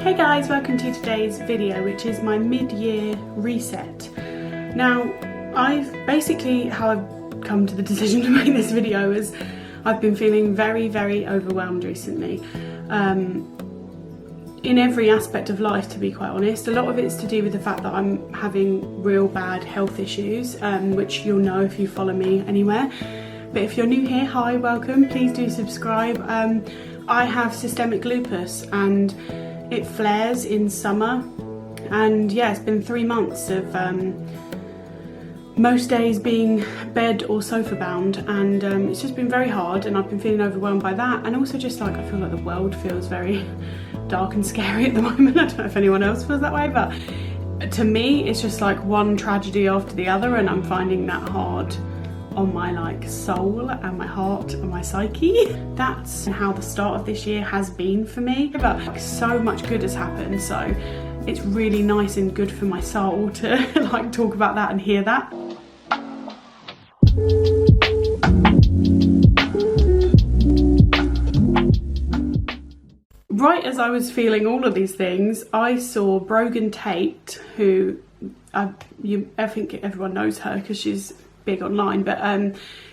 Hey guys, welcome to today's video, which is my mid-year reset. Now, how I've come to the decision to make this video is I've been feeling very overwhelmed recently. In every aspect of life, to be quite honest. A lot of it's to do with the fact that I'm having real bad health issues, which you'll know if you follow me anywhere. But if you're new here, hi, welcome, please do subscribe. I have systemic lupus and it flares in summer, and yeah, it's been 3 months of most days being bed or sofa bound, and it's just been very hard, and I've been feeling overwhelmed by that, and also just like I feel like the world feels very dark and scary at the moment. I don't know if anyone else feels that way, but to me it's just like one tragedy after the other, and I'm finding that hard on my soul and my heart and my psyche. That's how the start of this year has been for me, but so much good has happened, so it's really nice and good for my soul to talk about that and hear that. Right as I was feeling all of these things, I saw Brogan Tate, who I think everyone knows her because she's big online, but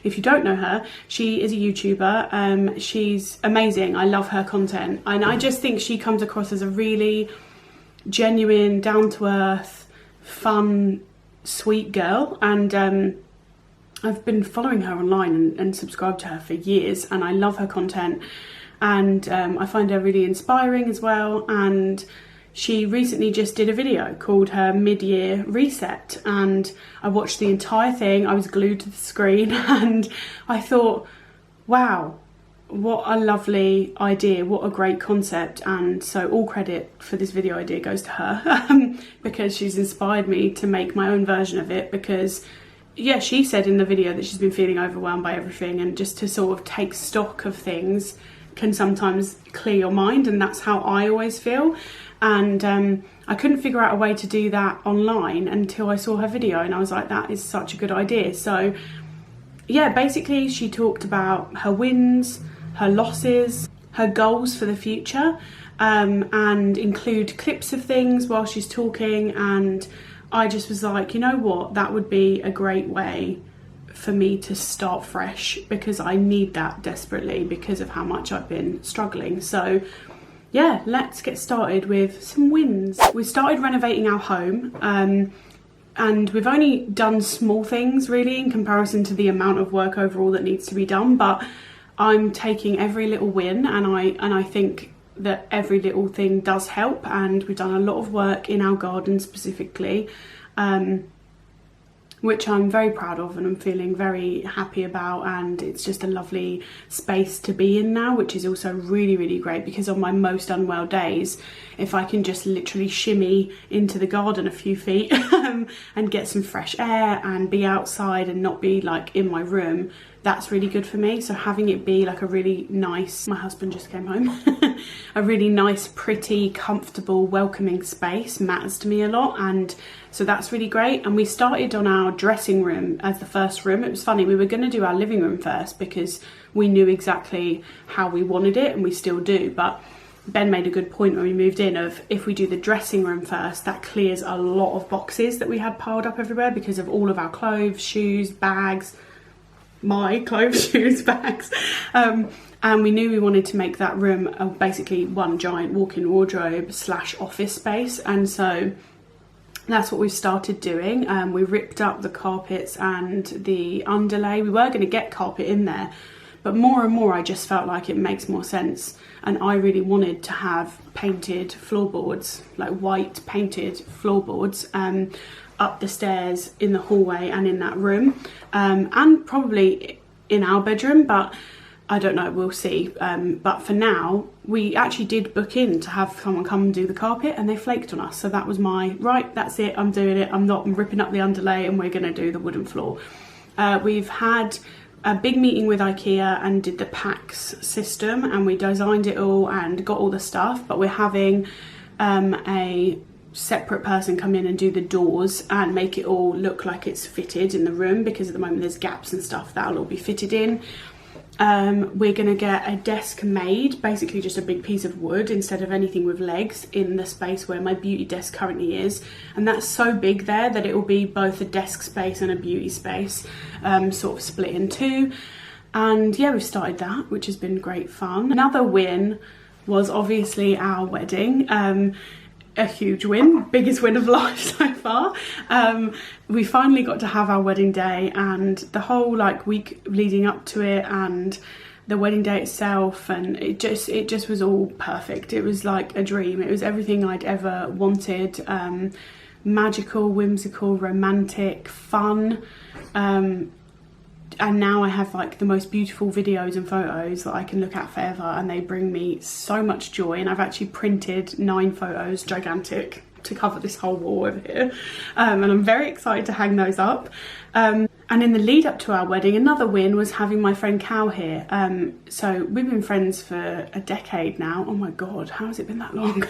if you don't know her, she is a YouTuber. She's amazing. I love her content, and I just think she comes across as a really genuine, down-to-earth, fun, sweet girl, and I've been following her online and subscribed to her for years, and I love her content, and I find her really inspiring as well. And she recently just did a video called her mid-year reset, and I watched the entire thing. I was glued to the screen, and I thought, wow, what a lovely idea, what a great concept. And so all credit for this video idea goes to her because she's inspired me to make my own version of it, because yeah, she said in the video that she's been feeling overwhelmed by everything, and just to sort of take stock of things can sometimes clear your mind, and that's how I always feel. And I couldn't figure out a way to do that online until I saw her video, and I was like, that is such a good idea. So yeah, basically she talked about her wins, her losses, her goals for the future, and include clips of things while she's talking, and I just was like, you know what, that would be a great way for me to start fresh, because I need that desperately because of how much I've been struggling. So yeah, let's get started with some wins. We started renovating our home, and we've only done small things really in comparison to the amount of work overall that needs to be done, but I'm taking every little win, and I think that every little thing does help. And we've done a lot of work in our garden specifically, which I'm very proud of and I'm feeling very happy about, and it's just a lovely space to be in now, which is also really great, because on my most unwell days, if I can just literally shimmy into the garden a few feet and get some fresh air and be outside and not be in my room, that's really good for me. So having it be a really nice, my husband just came home, a really nice, pretty, comfortable, welcoming space matters to me a lot, and so that's really great. And we started on our dressing room as the first room. It was funny, we were going to do our living room first because we knew exactly how we wanted it, and we still do, but Ben made a good point when we moved in of, if we do the dressing room first, that clears a lot of boxes that we had piled up everywhere because of all of our clothes, shoes, bags, my clothes, shoes, bags, and we knew we wanted to make that room basically one giant walk-in wardrobe / office space, and so that's what we've started doing. We ripped up the carpets and the underlay. We were going to get carpet in there, but more and more I just felt like it makes more sense, and I really wanted to have painted floorboards, white painted floorboards, up the stairs, in the hallway and in that room, and probably in our bedroom, but I don't know, we'll see. But for now, we actually did book in to have someone come and do the carpet, and they flaked on us. So that was right, that's it, I'm doing it. I'm ripping up the underlay, and we're going to do the wooden floor. We've had a big meeting with IKEA and did the PAX system, and we designed it all and got all the stuff, but we're having a separate person come in and do the doors and make it all look like it's fitted in the room, because at the moment there's gaps and stuff. That'll all be fitted in. We're going to get a desk made, basically just a big piece of wood instead of anything with legs, in the space where my beauty desk currently is. And that's so big there that it will be both a desk space and a beauty space, sort of split in two. And yeah, we've started that, which has been great fun. Another win was obviously our wedding. A huge win, biggest win of life so far. We finally got to have our wedding day, and the whole like week leading up to it and the wedding day itself, and it just was all perfect. It was like a dream. It was everything I'd ever wanted. Magical, whimsical, romantic, fun. And now I have like the most beautiful videos and photos that I can look at forever, and they bring me so much joy. And I've actually printed 9 photos, gigantic, to cover this whole wall over here, and I'm very excited to hang those up. And in the lead up to our wedding, another win was having my friend Cal here. So we've been friends for a decade now. Oh my god, how has it been that long?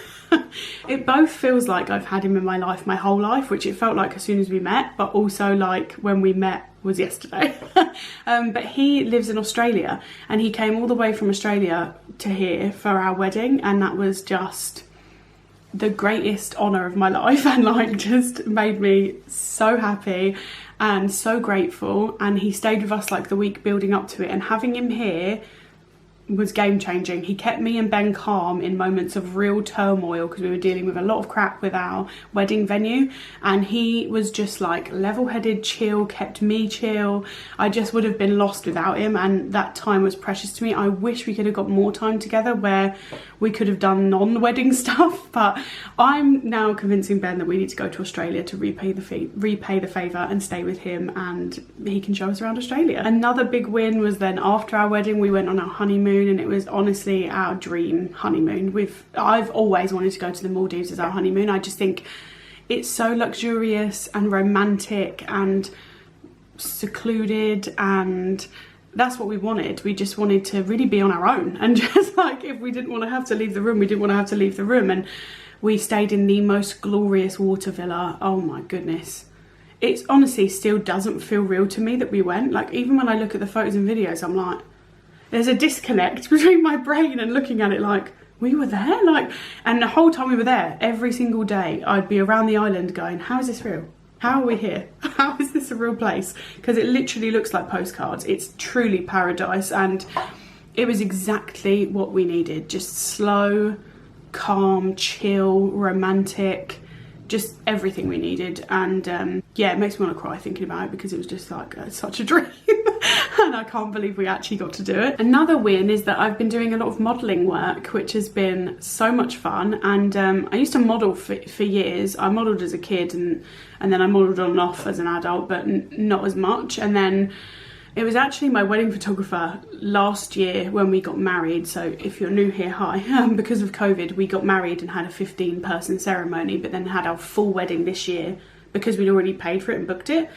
It both feels like I've had him in my life my whole life, which it felt like as soon as we met, but also like when we met was yesterday. But he lives in Australia, and he came all the way from Australia to here for our wedding, and that was just the greatest honour of my life, and like just made me so happy and so grateful. And he stayed with us like the week building up to it, and having him here was game changing. He kept me and Ben calm in moments of real turmoil, because we were dealing with a lot of crap with our wedding venue, and he was just like level-headed, chill, kept me chill. I just would have been lost without him, and that time was precious to me. I wish we could have got more time together where we could have done non-wedding stuff, but I'm now convincing Ben that we need to go to Australia to repay the favour and stay with him, and he can show us around Australia. Another big win was then after our wedding we went on our honeymoon, and it was honestly our dream honeymoon. I've always wanted to go to the Maldives as our honeymoon. I just think it's so luxurious and romantic and secluded, and that's what we wanted. We just wanted to really be on our own, and just like, if we didn't want to have to leave the room, we didn't want to have to leave the room. And we stayed in the most glorious water villa. Oh my goodness. It honestly still doesn't feel real to me that we went. Like, even when I look at the photos and videos, I'm like, there's a disconnect between my brain and looking at it like, we were there? Like, and the whole time we were there, every single day, I'd be around the island going, how is this real? How are we here? How is this a real place? Because it literally looks like postcards. It's truly paradise, and it was exactly what we needed. Just slow, calm, chill, romantic, just everything we needed. And yeah, it makes me want to cry thinking about it, because it was just like such a dream. And I can't believe we actually got to do it. Another win is that I've been doing a lot of modelling work, which has been so much fun. And I used to model for years. I modelled as a kid, and then I modelled on and off as an adult, but not as much. And then it was actually my wedding photographer last year when we got married. So if you're new here, hi. Because of COVID, we got married and had a 15-person ceremony, but then had our full wedding this year because we'd already paid for it and booked it.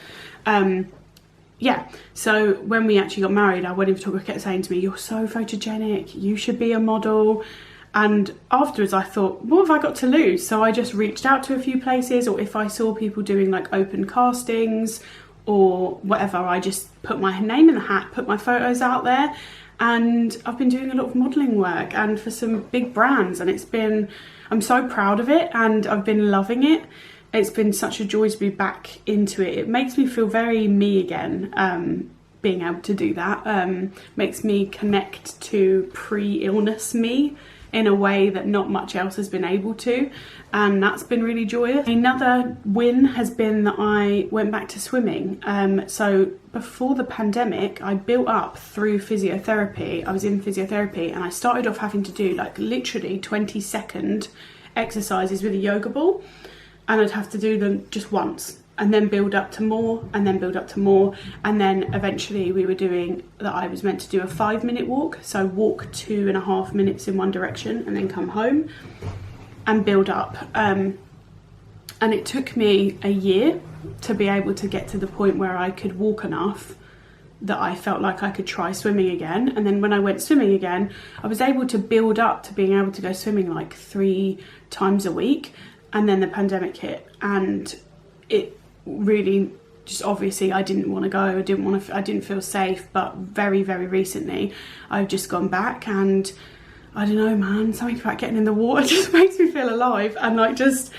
Yeah, so when we actually got married, our wedding photographer kept saying to me, you're so photogenic, you should be a model. And afterwards I thought, what have I got to lose? So I just reached out to a few places, or if I saw people doing like open castings or whatever, I just put my name in the hat, put my photos out there. And I've been doing a lot of modelling work, and for some big brands, and I'm so proud of it, and I've been loving it. It's been such a joy to be back into it. It makes me feel very me again, being able to do that. Makes me connect to pre-illness me in a way that not much else has been able to, and that's been really joyous. Another win has been that I went back to swimming. So before the pandemic, I built up through physiotherapy. I was in physiotherapy, and I started off having to do like literally 20-second exercises with a yoga ball. And I'd have to do them just once, and then build up to more, and then build up to more. And then eventually I was meant to do a 5-minute walk. So walk 2.5 minutes in one direction and then come home and build up. And it took me a year to be able to get to the point where I could walk enough that I felt like I could try swimming again. And then when I went swimming again, I was able to build up to being able to go swimming like 3 times a week. And then the pandemic hit, and it really just obviously I didn't want to go. I didn't feel safe. But very, very recently, I've just gone back, and I don't know, man. Something about getting in the water just makes me feel alive, and like just.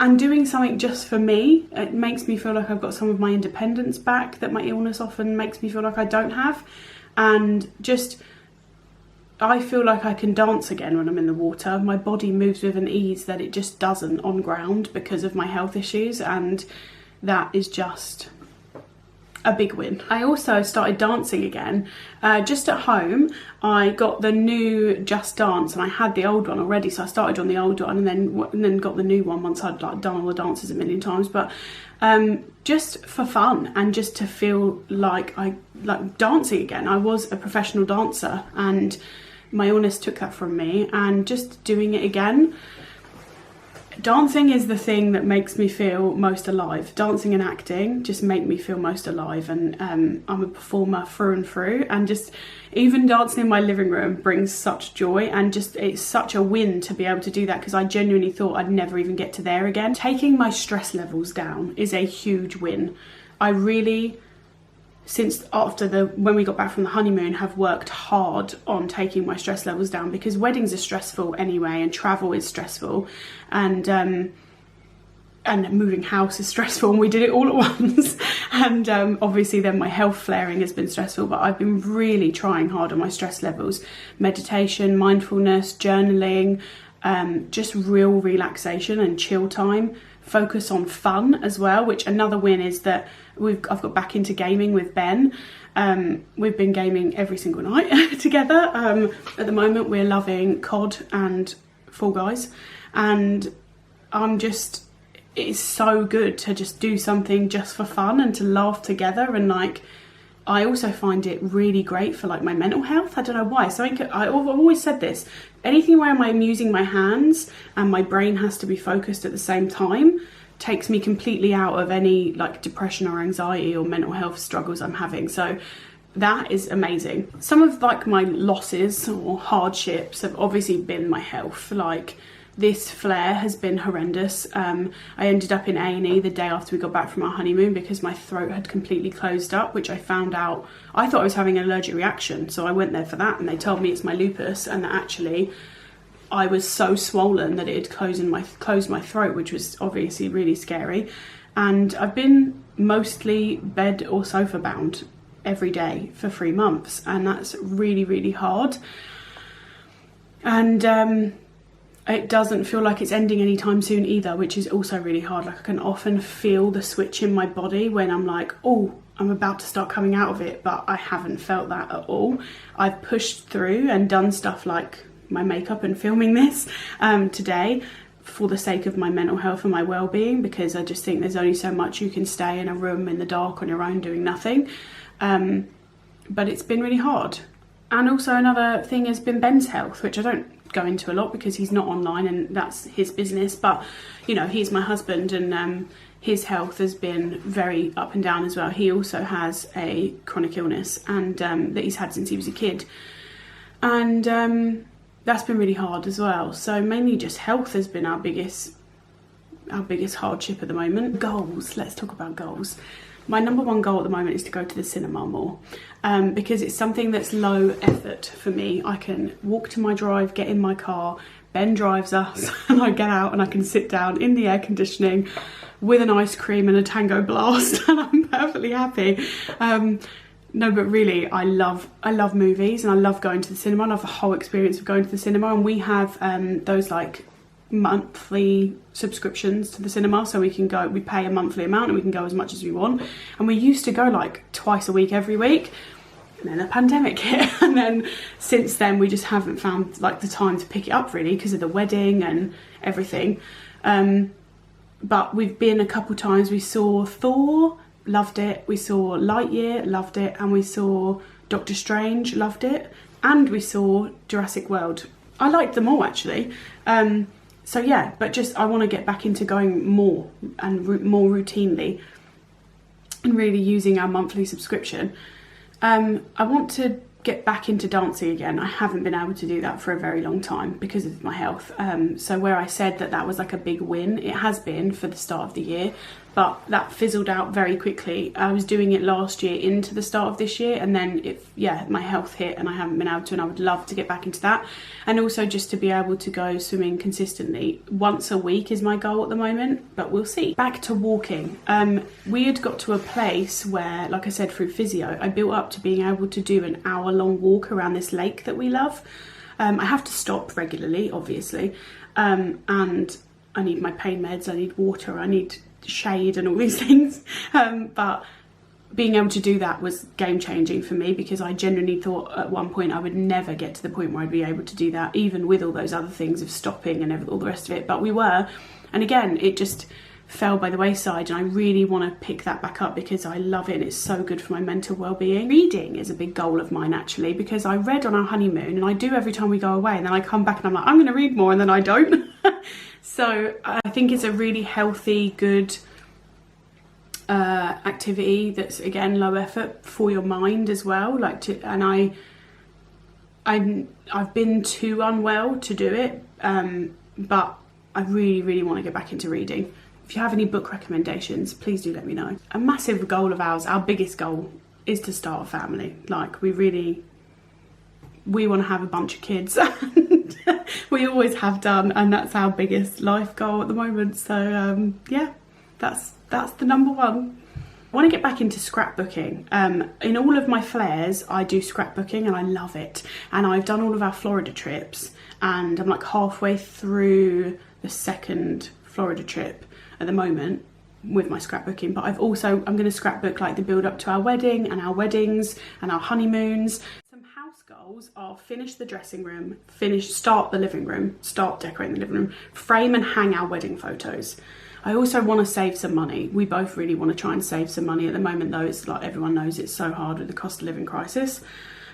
And doing something just for me, it makes me feel like I've got some of my independence back that my illness often makes me feel like I don't have. And just, I feel like I can dance again when I'm in the water. My body moves with an ease that it just doesn't on ground because of my health issues, and that is just a big win. I also started dancing again. Just at home, I got the new Just Dance, and I had the old one already, so I started on the old one and then got the new one once I'd like done all the dances a million times. But just for fun and just to feel like I like dancing again. I was a professional dancer, and my illness took that from me, and just doing it again. Dancing is the thing that makes me feel most alive. Dancing and acting just make me feel most alive, and I'm a performer through and through, and just even dancing in my living room brings such joy, and just it's such a win to be able to do that, because I genuinely thought I'd never even get to there again. Taking my stress levels down is a huge win. I really, since when we got back from the honeymoon, have worked hard on taking my stress levels down, because weddings are stressful anyway, and travel is stressful, and moving house is stressful, and we did it all at once. And obviously then my health flaring has been stressful, but I've been really trying hard on my stress levels. Meditation, mindfulness, journaling, just real relaxation and chill time. Focus on fun as well, which another win is that I've got back into gaming with Ben. We've been gaming every single night together. At the moment we're loving COD and Fall Guys, and it's so good to just do something just for fun and to laugh together. And like, I also find it really great for like my mental health. I don't know why. So I've always said this, anything where I'm using my hands and my brain has to be focused at the same time takes me completely out of any like depression or anxiety or mental health struggles I'm having. So that is amazing. Some of like my losses or hardships have obviously been my health. Like, this flare has been horrendous. I ended up in A&E the day after we got back from our honeymoon because my throat had completely closed up, which I found out, I thought I was having an allergic reaction, so I went there for that, and they told me it's my lupus, and that actually I was so swollen that it had closed my throat, which was obviously really scary. And I've been mostly bed or sofa bound every day for 3 months, and that's really, really hard. And it doesn't feel like it's ending anytime soon either, which is also really hard. Like, I can often feel the switch in my body when I'm like, oh, I'm about to start coming out of it, but I haven't felt that at all. I've pushed through and done stuff like my makeup and filming this today for the sake of my mental health and my well-being, because I just think there's only so much you can stay in a room in the dark on your own doing nothing. But it's been really hard. And also another thing has been Ben's health, which I don't go into a lot because he's not online and that's his business, but you know, he's my husband, and his health has been very up and down as well. He also has a chronic illness, and that he's had since he was a kid, and that's been really hard as well. So mainly just health has been our biggest hardship at the moment. Goals, let's talk about goals. My number one goal at the moment is to go to the cinema more, because it's something that's low effort for me. I can walk to my drive, get in my car, Ben drives us, and I get out and I can sit down in the air conditioning with an ice cream and a Tango Blast, and I'm perfectly happy. No, but really, I love movies, and I love going to the cinema. I love the whole experience of going to the cinema, and we have those like monthly subscriptions to the cinema, so we pay a monthly amount and we can go as much as we want. And we used to go like twice a week, every week, and then the pandemic hit, and then since then we just haven't found like the time to pick it up really because of the wedding and everything. But we've been a couple times. We saw Thor, loved it. We saw Lightyear, loved it. And we saw Doctor Strange, loved it. And we saw Jurassic World. I liked them all actually. So yeah, but just I want to get back into going more and more routinely and really using our monthly subscription. I want to get back into dancing again. I haven't been able to do that for a very long time because of my health. So where I said that was like a big win, it has been for the start of the year. but that fizzled out very quickly. I was doing it last year into the start of this year, and then my health hit and I haven't been able to, and I would love to get back into that. And also just to be able to go swimming consistently. Once a week is my goal at the moment, but we'll see. Back to walking. We had got to a place where, like I said, through physio, I built up to being able to do an hour-long walk around this lake that we love. I have to stop regularly, obviously, and I need my pain meds, I need water, I need shade and all these things, but being able to do that was game changing for me, because I genuinely thought at one point I would never get to the point where I'd be able to do that, even with all those other things of stopping and all the rest of it, but we were. And again, it just fell by the wayside, and I really want to pick that back up because I love it and it's so good for my mental well-being. Reading is a big goal of mine, actually, because I read on our honeymoon, and I do every time we go away, and then I come back and I'm like, I'm going to read more, and then I don't. So I think it's a really healthy, good activity that's, again, low effort for your mind as well. And I've been too unwell to do it, but I really, really want to get back into reading. If you have any book recommendations, please do let me know. A massive goal of ours, our biggest goal, is to start a family. Like, we want to have a bunch of kids. And we always have done, and that's our biggest life goal at the moment. So yeah, that's the number one. I want to get back into scrapbooking. In all of my flares, I do scrapbooking and I love it. And I've done all of our Florida trips, and I'm like halfway through the second Florida trip at the moment with my scrapbooking. But I'm going to scrapbook like the build up to our wedding and our weddings and our honeymoons. Some house goals are finish the dressing room, start the living room, start decorating the living room, frame and hang our wedding photos. I also want to save some money. We both really want to try and save some money at the moment, though. It's like everyone knows it's so hard with the cost of living crisis.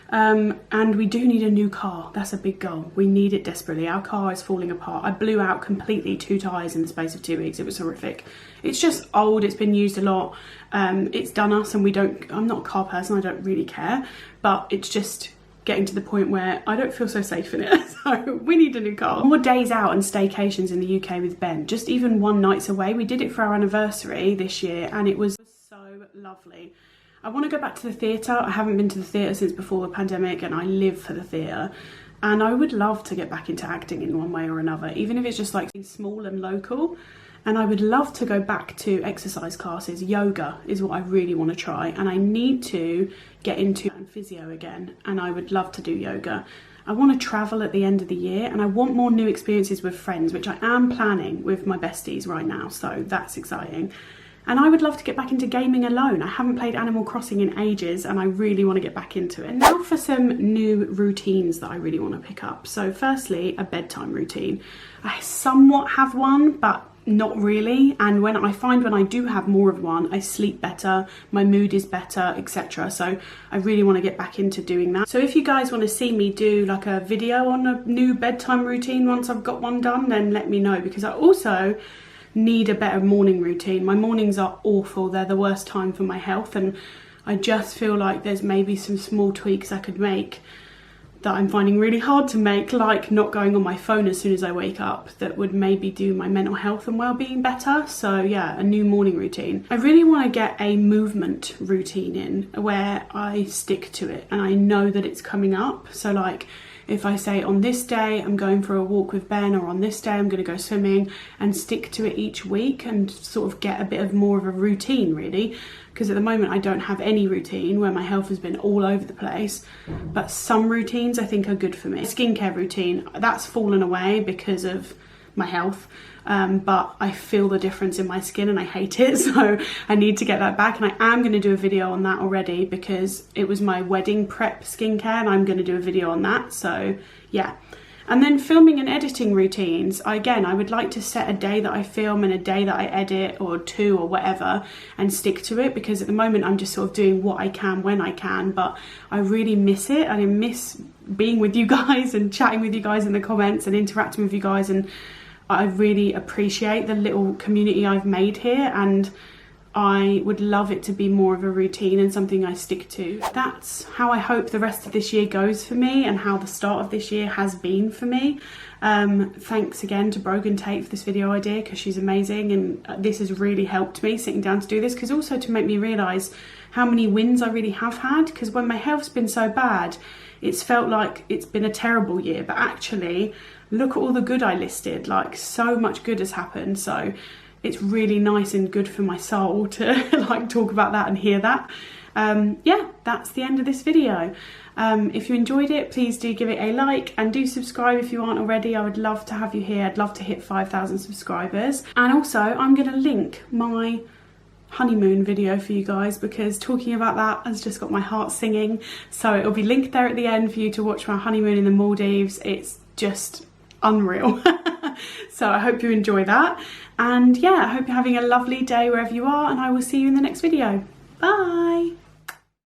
And we do need a new car. That's a big goal. We need it desperately. Our car is falling apart. I blew out completely 2 tyres in the space of 2 weeks. It was horrific. It's just old. It's been used a lot. It's done us, and I'm not a car person. I don't really care. But it's just getting to the point where I don't feel so safe in it. So we need a new car. More days out and staycations in the UK with Ben. Just even one night's away. We did it for our anniversary this year, and it was so lovely. I want to go back to the theatre. I haven't been to the theatre since before the pandemic, and I live for the theatre. And I would love to get back into acting in one way or another, even if it's just like small and local. And I would love to go back to exercise classes. Yoga is what I really want to try. And I need to get into physio again. And I would love to do yoga. I want to travel at the end of the year, and I want more new experiences with friends, which I am planning with my besties right now. So that's exciting. And I would love to get back into gaming alone. I haven't played Animal Crossing in ages, and I really want to get back into it. Now for some new routines that I really want to pick up. So firstly, a bedtime routine. I somewhat have one, but not really. And when I do have more of one, I sleep better, my mood is better, etc. So I really want to get back into doing that. So if you guys want to see me do like a video on a new bedtime routine once I've got one done, then let me know, because I also need a better morning routine. My mornings are awful. They're the worst time for my health, and I just feel like there's maybe some small tweaks I could make that I'm finding really hard to make, like not going on my phone as soon as I wake up, that would maybe do my mental health and well-being better. So yeah, a new morning routine. I really want to get a movement routine in where I stick to it and I know that it's coming up. So like, if I say on this day I'm going for a walk with Ben, or on this day I'm going to go swimming, and stick to it each week and sort of get a bit of more of a routine, really. Because at the moment I don't have any routine, where my health has been all over the place. But some routines I think are good for me. Skincare routine, that's fallen away because of my health. But I feel the difference in my skin and I hate it, so I need to get that back, and I am going to do a video on that already, because it was my wedding prep skincare and I'm going to do a video on that. So yeah. And then filming and editing routines. Again, I would like to set a day that I film and a day that I edit, or 2 or whatever, and stick to it, because at the moment I'm just sort of doing what I can when I can, but I really miss it, and I miss being with you guys and chatting with you guys in the comments and interacting with you guys, and I really appreciate the little community I've made here, and I would love it to be more of a routine and something I stick to. That's how I hope the rest of this year goes for me, and how the start of this year has been for me. Thanks again to Brogan Tate for this video idea, because she's amazing, and this has really helped me sitting down to do this, because also to make me realise how many wins I really have had, because when my health's been so bad, it's felt like it's been a terrible year, but actually look at all the good I listed. Like, so much good has happened, so it's really nice and good for my soul to like talk about that and hear that. Yeah, that's the end of this video. If you enjoyed it, please do give it a like, and do subscribe if you aren't already. I would love to have you here. I'd love to hit 5,000 subscribers. And also, I'm going to link my honeymoon video for you guys, because talking about that has just got my heart singing. So it'll be linked there at the end for you to watch my honeymoon in the Maldives. It's just unreal. So I hope you enjoy that, and yeah, I hope you're having a lovely day wherever you are, and I will see you in the next video. Bye.